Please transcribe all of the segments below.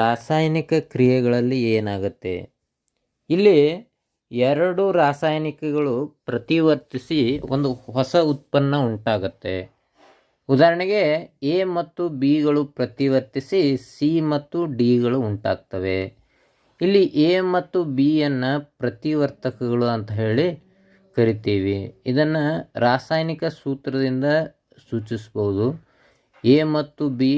ರಾಸಾಯನಿಕ ಕ್ರಿಯೆಗಳಲ್ಲಿ ಏನಾಗುತ್ತೆ? ಇಲ್ಲಿ ಎರಡು ರಾಸಾಯನಿಕಗಳು ಪ್ರತಿವರ್ತಿಸಿ ಒಂದು ಹೊಸ ಉತ್ಪನ್ನ ಉಂಟಾಗುತ್ತೆ. ಉದಾಹರಣೆಗೆ ಎ ಮತ್ತು ಬಿಗಳು ಪ್ರತಿವರ್ತಿಸಿ ಸಿ ಮತ್ತು ಡಿಗಳು ಉಂಟಾಗ್ತವೆ. ಇಲ್ಲಿ ಎ ಮತ್ತು ಬಿಯನ್ನು ಪ್ರತಿವರ್ತಕಗಳು ಅಂತ ಹೇಳಿ ಕರಿತೀವಿ. ಇದನ್ನು ರಾಸಾಯನಿಕ ಸೂತ್ರದಿಂದ ಸೂಚಿಸ್ಬೋದು. ಎ ಮತ್ತು ಬಿ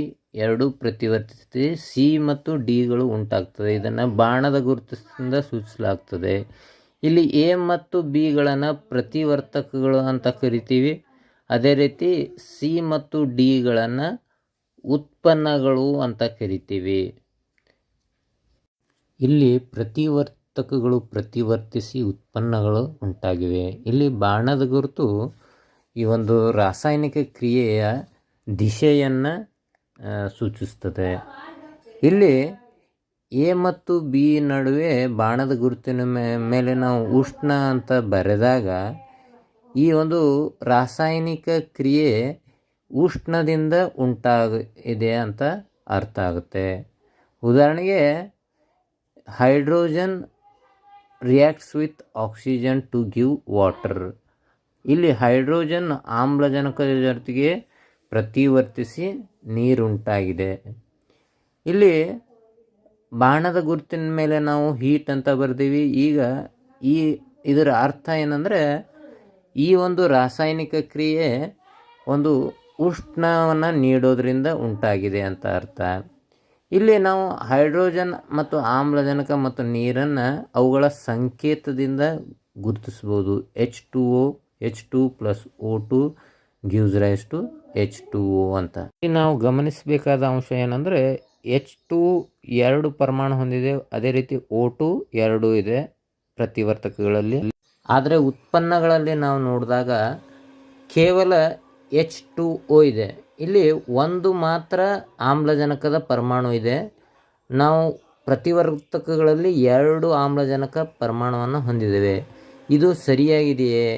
ಎರಡು ಪ್ರತಿವರ್ತಿಸಿ ಸಿ ಮತ್ತು ಡಿಗಳು ಉಂಟಾಗ್ತದೆ. ಇದನ್ನು ಬಾಣದ ಗುರುತಿನಿಂದ ಸೂಚಿಸಲಾಗ್ತದೆ. ಇಲ್ಲಿ ಎ ಮತ್ತು ಬಿಗಳನ್ನು ಪ್ರತಿವರ್ತಕಗಳು ಅಂತ ಕರಿತೀವಿ. ಅದೇ ರೀತಿ ಸಿ ಮತ್ತು ಡಿಗಳನ್ನು ಉತ್ಪನ್ನಗಳು ಅಂತ ಕರಿತೀವಿ. ಇಲ್ಲಿ ಪ್ರತಿವರ್ತಕಗಳು ಪ್ರತಿವರ್ತಿಸಿ ಉತ್ಪನ್ನಗಳು ಉಂಟಾಗಿವೆ. ಇಲ್ಲಿ ಬಾಣದ ಗುರುತು ಈ ಒಂದು ರಾಸಾಯನಿಕ ಕ್ರಿಯೆಯ ದಿಶೆಯನ್ನು ಸೂಚಿಸ್ತದೆ. ಇಲ್ಲಿ ಎ ಮತ್ತು ಬಿ ನಡುವೆ ಬಾಣದ ಗುರುತಿನ ಮೇಲೆ ನಾವು ಉಷ್ಣ ಅಂತ ಬರೆದಾಗ ಈ ಒಂದು ರಾಸಾಯನಿಕ ಕ್ರಿಯೆ ಉಷ್ಣದಿಂದ ಉಂಟಾಗಿದೆ ಅಂತ ಅರ್ಥ ಆಗುತ್ತೆ. ಉದಾಹರಣೆಗೆ hydrogen reacts with oxygen to give water. ಇಲ್ಲಿ ಹೈಡ್ರೋಜನ್ ಆಮ್ಲಜನಕದ ಜೊತೆಗೆ ಪ್ರತಿವರ್ತಿಸಿ ನೀರುಂಟಾಗಿದೆ. ಇಲ್ಲಿ ಬಾಣದ ಗುರುತಿನ ಮೇಲೆ ನಾವು ಹೀಟ್ ಅಂತ ಬರ್ತೀವಿ. ಈಗ ಇದರ ಅರ್ಥ ಏನಂದರೆ ಈ ಒಂದು ರಾಸಾಯನಿಕ ಕ್ರಿಯೆ ಒಂದು ಉಷ್ಣವನ್ನು ನೀಡೋದ್ರಿಂದ ಉಂಟಾಗಿದೆ ಅಂತ ಅರ್ಥ. ಇಲ್ಲಿ ನಾವು ಹೈಡ್ರೋಜನ್ ಮತ್ತು ಆಮ್ಲಜನಕ ಮತ್ತು ನೀರನ್ನು ಅವುಗಳ ಸಂಕೇತದಿಂದ ಗುರುತಿಸ್ಬೋದು. H2O H2 + O2 gives rise to H2O ಅಂತ. ಇಲ್ಲಿ ನಾವು ಗಮನಿಸಬೇಕಾದ ಅಂಶ ಏನಂದರೆ H2 ಎರಡು ಪರಮಾಣು ಹೊಂದಿದೆ, ಅದೇ ರೀತಿ O2 ಎರಡು ಇದೆ ಪ್ರತಿವರ್ತಕಗಳಲ್ಲಿ. ಆದರೆ ಉತ್ಪನ್ನಗಳಲ್ಲಿ ನಾವು ನೋಡಿದಾಗ ಕೇವಲ H2O ಇದೆ. ಇಲ್ಲಿ ಒಂದು ಮಾತ್ರ ಆಮ್ಲಜನಕದ ಪರಮಾಣು ಇದೆ. ನಾವು ಪ್ರತಿವರ್ತಕಗಳಲ್ಲಿ ಎರಡು ಆಮ್ಲಜನಕ ಪರಮಾಣುವನ್ನು ಹೊಂದಿದ್ದೇವೆ. ಇದು ಸರಿಯಾಗಿದೆಯೇ?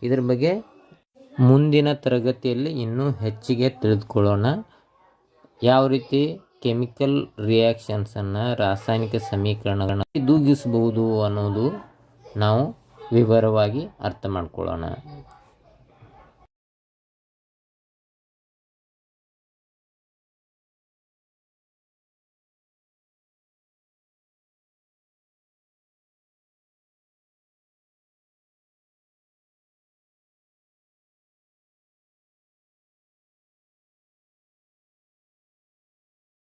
ಇದರ ಬಗ್ಗೆ ಮುಂದಿನ ತರಗತಿಯಲ್ಲಿ ಇನ್ನೂ ಹೆಚ್ಚಿಗೆ ತಿಳಿದುಕೊಳ್ಳೋಣ. ಯಾವ ರೀತಿ ಕೆಮಿಕಲ್ ರಿಯಾಕ್ಷನ್ಸನ್ನು, ರಾಸಾಯನಿಕ ಸಮೀಕರಣಗಳನ್ನು ದೂಗಿಸಬಹುದು ಅನ್ನೋದು ನಾವು ವಿವರವಾಗಿ ಅರ್ಥ ಮಾಡ್ಕೊಳ್ಳೋಣ.